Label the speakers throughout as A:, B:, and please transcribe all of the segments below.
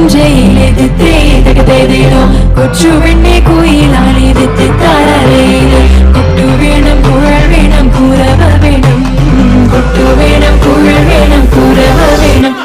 A: പുഞ്ചയിലെതിത്തേ തകതേതേനോ കൊച്ചു വെണ്ണെ കുയിലാളിതെത്തി താരേലേ കൊട്ടു വേണം കുഴൽ വേണം കുരവ വേണം കൊട്ടു വേണം കുഴൽ വേണം കുരവ വേണം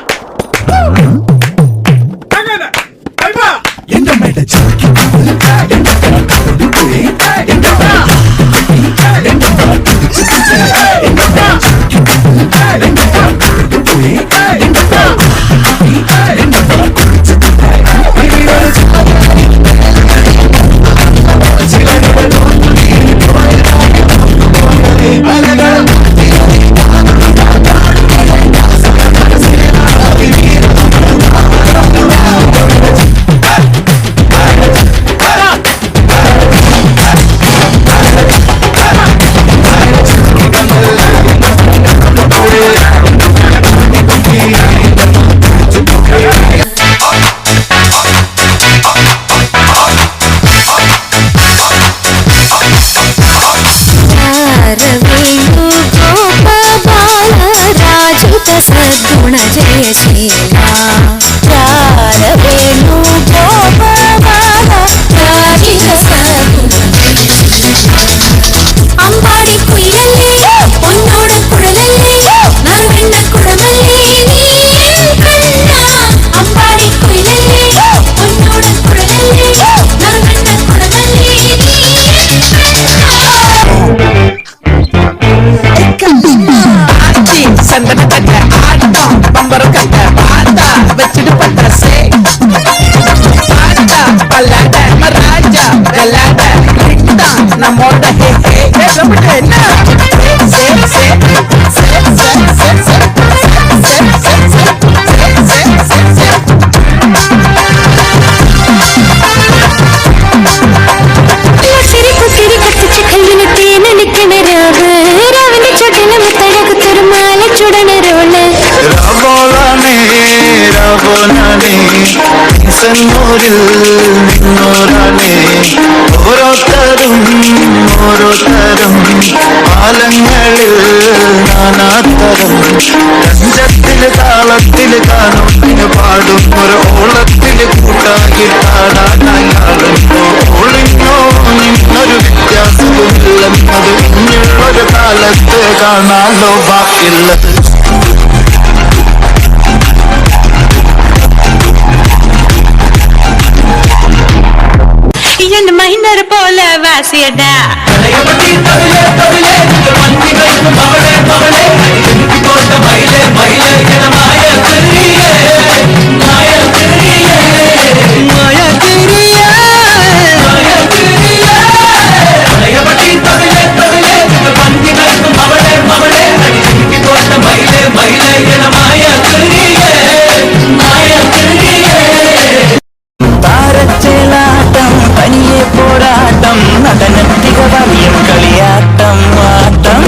B: सद्गुण जय श्रीला वेणु गोपबाला राजित सद्गुण अंबाड़ी कुयलल्ले उन्नोड कुडलल्ले नागण्ण कुडमल्ले नी कण्ण अंबाड़ी कुयलल्ले उन्नोड कुडलल्ले नागण्ण कुडमल्ले नी संदन तक बंबर कट्टा बाता बच्चड़ पत्ता से बाता पल्लाटा मराजा गलाटा लिंटा नमोड हे हे रबटे ना से तेरी कट चखली ने तेन निकने राव रावने छोटन में तड़क तुरमाल चुड़न रोले
C: രാവോനാണേ സന്നൂരിൽ നിന്നോരാണേ ഓരോരുത്തരും കാലങ്ങളിൽ നാനാതരം രഞ്ജത്തിൽ താളത്തിൽ കാണുന്നതിന് പാടും ഒരു ഓളത്തിൽ കൂട്ടായിട്ടാടാനായാളുണ്ടോ ഓളിന്നോ നിന്നൊരു വ്യത്യാസവുമില്ലെന്നത് ഇനിയുള്ളൊരു കാലത്ത് കാണാലോ ബാക്കിയുള്ളത്
B: महिनर पोल वासियडा
C: പോരാട്ടം നടനത്തിക വലിയ കളിയാട്ടം ആട്ടം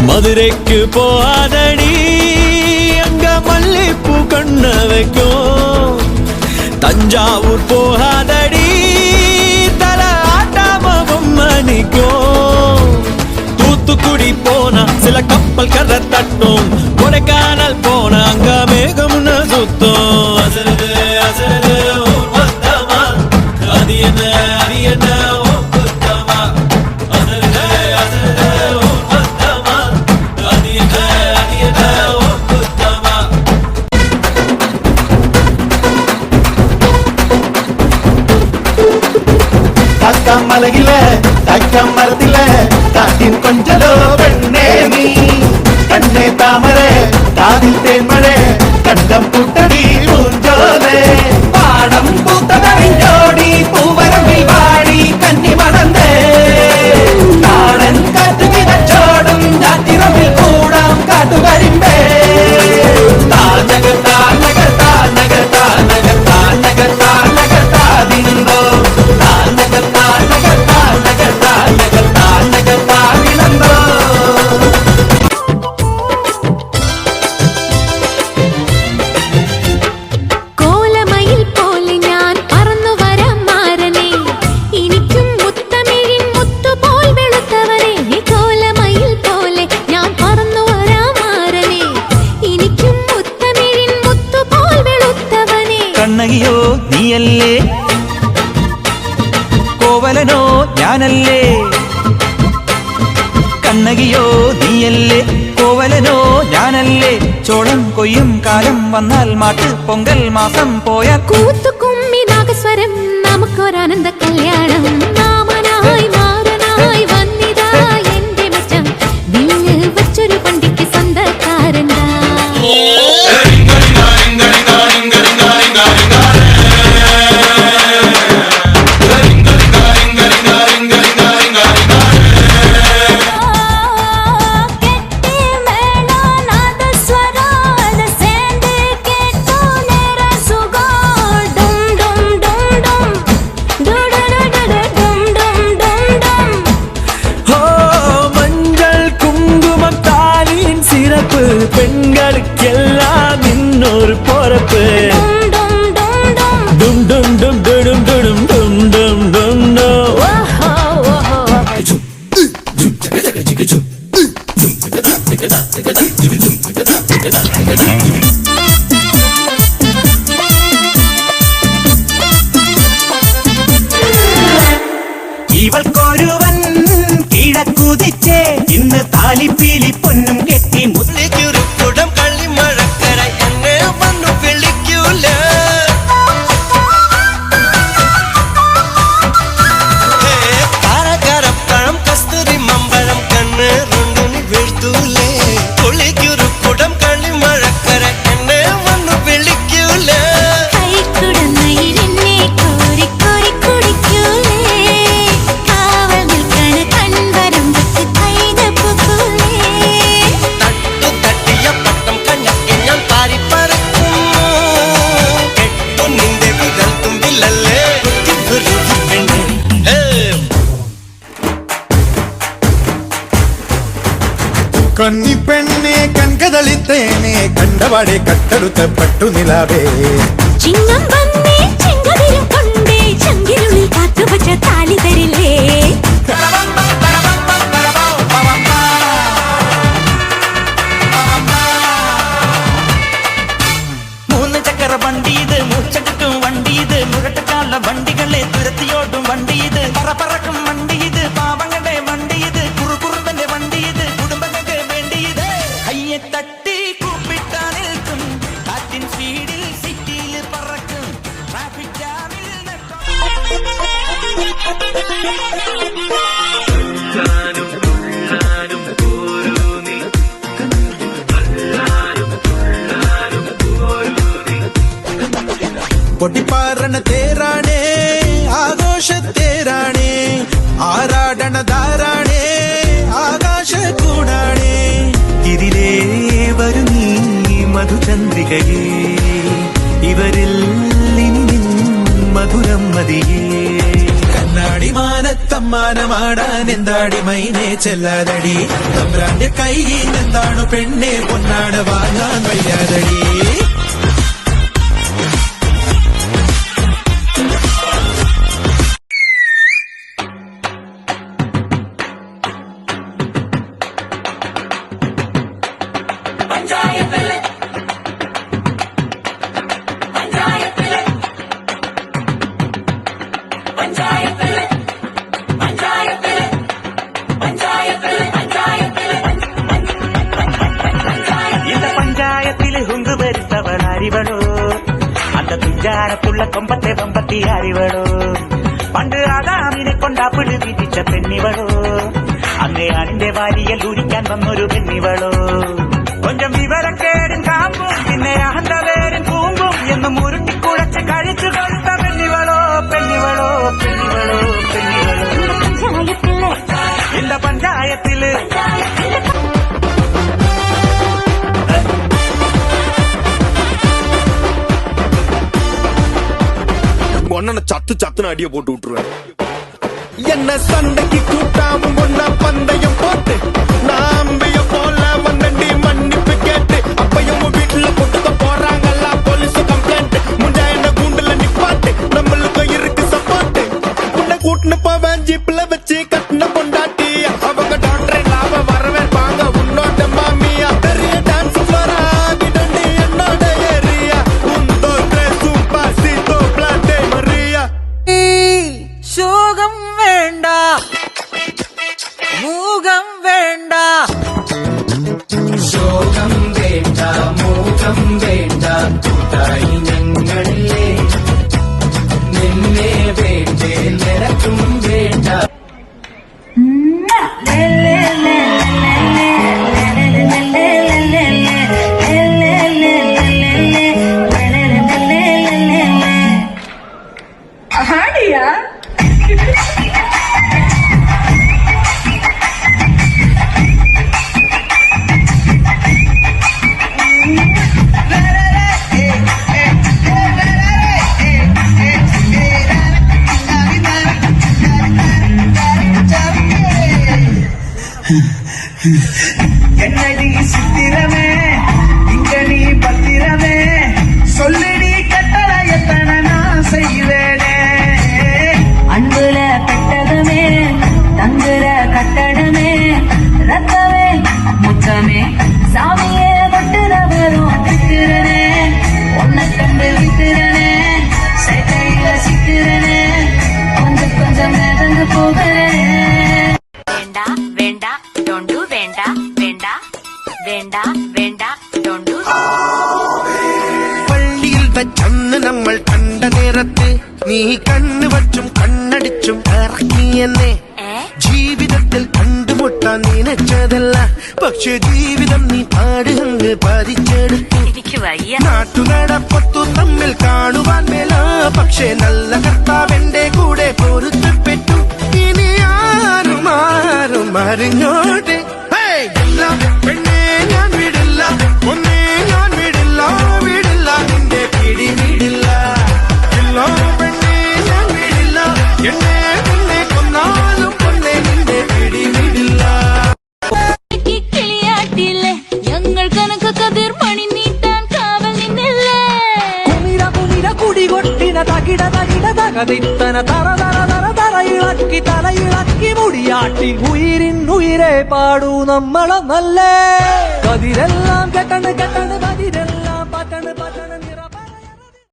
D: மதுரைக்கு போகாதடி அங்க மல்லிப்பூ கண்ண வைக்கும். தஞ்சாவூர் போகாதடி தல ஆட்டாம பொம்மணிக்கும். தூத்துக்குடி போனா சில கப்பல் கரை தட்டும். கொடைக்கானல் போனா அங்க மேகம்னு சுத்தும். அசருது அசருது ஊர் மொத்தமா அது என்ன அது என்ன
C: மலையில தக்க மரத்தில காட்டின் கொஞ்சலோ பெண்ணே நீ கண்ணே தாமரை காதில் தேன்மழை கண்டம் புட்டடி பூஞ்சோலே பாடம் பூத்ததோடி பூவரம்பில் வாடி கண்ணி மணந்தே காடன் காட்டு விதச்சோடும் ஜாத்திரமில் கூடாம் காட்டு வரிம்பே தானகர் தானகர் தானகர் தானகர் தானகர் தானகர் தாதிந்தோ தானகர் தானகர் தானகர் தானகர் தானகர் தாவிழந்தோ.
B: കോലമയിൽ പോലെ ഞാൻ പറന്നു വരാം മാരനെ എനിക്കും മുത്തമിഴിൻ മുത്തുപോൽ വെളുത്തവനെ. കോലമയിൽ പോലെ ഞാൻ പറന്നു വരാം മാരനെ എനിക്കും മുത്തമിഴിൻ മുത്തുപോൽ വെളുത്തവനെ.
D: കണ്ണകിയോ നീയല്ലേ കോവലനോ ഞാനല്ലേ. കണ്ണകിയോ നീയല്ലേ കോവലനോ ഞാനല്ലേ. ചോളം കൊയ്യും കാലം വന്നാൽ മാട്ട് പൊങ്കൽ മാസം പോയ
B: കൂത്തുകുമ്മി നാഗസ്വരം നമുക്കൊരാനന്ദ കല്യാണം. മാമനായി മാറനായി വന്നിതാ എന്റെ മച്ചം വില്ല് വച്ചൊരു പണ്ടിക്ക് സ്വന്തക്കാരനാ.
D: பெண்களுக்கெல்லாம் இன்னொரு பொறப்பு. டும் டும் டும் டும் டும் டும் டும் டும் டும்.
E: ഇവൾക്കൊരുവൻ കിഴക്കുതിച്ചേ ഇന്ന് താലിപ്പീലി പൊന്നും കെട്ടി മുല്ലിക്കൊരു കുടം കള്ളിമഴക്കര എന്നെ വന്നു വിളിക്കൂല. കാരക്കാരപ്പഴം കസ്തൂരി മമ്പഴം കണ്ണ് രണ്ടുനി വീഴ്ത്തൂലേ. പുള്ളിക്കൊരു കുടം കള്ളിമഴക്കര എന്നെ വന്നു വിളിക്കൂല.
B: കൈക്കുടന്നയിലെന്നെ കോരി കോരി കുടിക്കൂലേ. കാവൽ നിൽക്കണ കൺവരമ്പത്ത് കൈത പൂക്കൂലേ.
E: തട്ടു തട്ടിയ പട്ടം കഞ്ഞക്കി ഞാൻ പാരിപ്പറക്കും. കെട്ടു നിന്റെ വിരൽ തുമ്പിലല്ലേ പെണ്ണെ.
C: കന്നി പെണ്ണെ കൺകതളിത്തേനെ കണ്ടപാടെ കട്ടെടുത്ത പട്ടുനിലാവേ
B: ചിങ്ങം വന്നേ ചെങ്കതിരും കൊണ്ടേ ചങ്കിനുള്ളിൽ കാത്തുവച്ച താലി തരില്ലേ.
E: മൂന്ന് ചക്കര വണ്ടി ഇത് മൂച്ചടുക്കും വണ്ടി ഇത് മുഴട്ടക്കാല വണ്ടികളെ തുരത്തിയോടും വണ്ടി ഇത് പറക്കും വണ്ടി ഇത് പാവങ്ങളുടെ വണ്ടി ഇത് കുറുകുറുമ്പന്റെ വണ്ടി ഇത് കുടുംബങ്ങൾക്ക് വേണ്ടി ഇത്. കയ്യെ തട്ടി കൂപ്പിട്ടാ നിൽക്കും കാറ്റിൻ സ്പീഡിൽ സിറ്റിയിൽ പറക്കും ട്രാഫിക് ജാമിൽ
C: പൊട്ടിപ്പാറണ തേരാണേ ആഘോഷത്തേരാണേ ആരാടണ ധാരാണേ ആകാശ കൂടാണേ.
D: ഇതിലേ വരു നീ മധുചന്ദ്രികയേ ഇവരിൽ ഇനി നിൻ മധുരം മതിയേ.
C: കണ്ണാടി മാന തമ്മാനമാടാൻ എന്താടി മൈനെ ചെല്ലാതടി തമ്പ്രാന്റെ കയ്യിൽ എന്താണ് പെണ്ണെ പൊന്നാട് വാങ്ങാൻ വയ്യാതടി
E: இந்த பஞ்சாயத்தில் ஹுங்கு பெருத்தவள் அறிவளோ அந்த துஞ்சாரத்துள்ள கொம்பத்தை வம்பத்தி அறிவளோ പണ്ട് ആദാമിനെ കൊണ്ടാപ്പിള് വിധിച്ച പെണ്ണിവളോ അന്നേ അണിന്റെ വാരിയൽ ഉരിക്കാൻ വന്നൊരു പെണ്ണിവളോ കൊഞ്ചം വിവരക്കേടും കാമ്പും പിന്നെ അഹന്തവേരും കൂമ്പും എന്നും ഉരുട്ടിക്കുഴച്ച് കഴിച്ചു കൊടുത്ത പെണ്ണിവളോ പെണ്ണിവളോ പെണ്ണിവളോ പെണ്ണിവളോ இந்த പഞ്ചായത്തില്
F: ஒன்னனை சத்து சத்துன்னு அடிய போட்டு விட்டுருவேன்.
C: என்ன சண்டைக்கு கூட்டாவும் ஒன்னா பந்தயம் போட்டு நாம்பிய போல வந்தண்டி மன்னிப்பு கேட்டு அப்பையும் வீட்டுல போட்டுக்க போறாங்கல்ல போலீஸ் கம்ப்ளைண்ட் முண்டா என்ன கூண்டுல நிப்பாட்டு நம்மளுக்கு இருக்கு சப்போர்ட் உன்னை கூட்டுன்னு போவேன் ஜீப்ல வச்சு கட்டின பொண்டாட்டி அவங்க டாக்டர் இல்லாம வரவேற்பாங்க உன்னோட மாமியா பெரிய டான்ஸ் ஃப்ளோரா ஆகிடண்டி என்னோட ஏரியா உந்தோ ட்ரெஸ்ஸும் பாசிதோ பிளாட்டே மரியா
G: ശോകം വേണ്ട മൂകം വേണ്ട
A: ശോകം വേണ്ട മോഹം വേണ്ട കൂട്ടായി ഞങ്ങളിലേ നിന്നെ വേണ്ടേ നിനക്കും വേണ്ട
E: என்னடி சித்திரமே இங்க நீ பத்திரமே சொல்லிடி கட்டளை எத்தனை நான் செய்வேனே
B: அன்புல பெட்டகமே தங்குற கட்டடமே ரத்தமே முத்தமே சாமியே வட்டுறவரும் விக்கிறனே உன்னை கண்டு விக்கிறனே சைட்டையில சிக்கிறனே கொஞ்சம் கொஞ்சம் மிதந்து போகிறேன் வேண்டா வேண்டா டோன்ட் டு வேண்டா வேண்டா வேண்டா வேண்டா டோன்ட் டு
C: പള്ളിയിൽ വെച്ചന്ന് നമ്മൾ കണ്ട നേരത്ത് നീ കണ്ണു വച്ചും കണ്ണടിച്ചും ഇറക്കി എന്നെ ജീവിതത്തിൽ കണ്ടുമുട്ടാൻ നിനച്ചതല്ല പക്ഷെ ജീവിതം നീ പാട് അങ്ങ് പതിച്ചെടുത്തു
B: എനിക്ക് വയ്യ
C: നാട്ടുനടപ്പത്തു തമ്മിൽ കാണുവാൻ മേല പക്ഷെ നല്ല കർത്താവെന്റെ കൂടെ പൊരുത്തപ്പെട്ടു ഇനി ആരും ആരും അറിഞ്ഞോട്ടെ എല്ലാം പെണ്ണെ ഞാൻ വിടില്ല ഒന്നേ ഞാൻ വിടില്ല വിടില്ല നിന്റെ പിടി വിടില്ല എല്ലോ പെണ്ണെ ഞാൻ വിടില്ല എന്നെ നിന്നെ കൊന്നാലും കൊന്നേ നിന്റെ പിടി വിടില്ല
B: കിളിയാട്ടില്ലേ ഞങ്ങൾ കനക കതിർ മണി നീട്ടാൻ കാവൽ നിന്നില്ലേ
G: കുമിര കുമിര കുടികൊട്ടിന തകിട തകിട തകതിത്തന തറ തറ തറ തറയിളക്കി തലയിളക്കി മുടിയാട്ടി ഉയിരിൻ ഉയിരെ പാടൂ നമ്മളെ നല്ലേ കതിരെല്ലാം കെട്ടണ് കെട്ടണ് കതിരെല്ലാം പറ്റണ് പറ്റണ്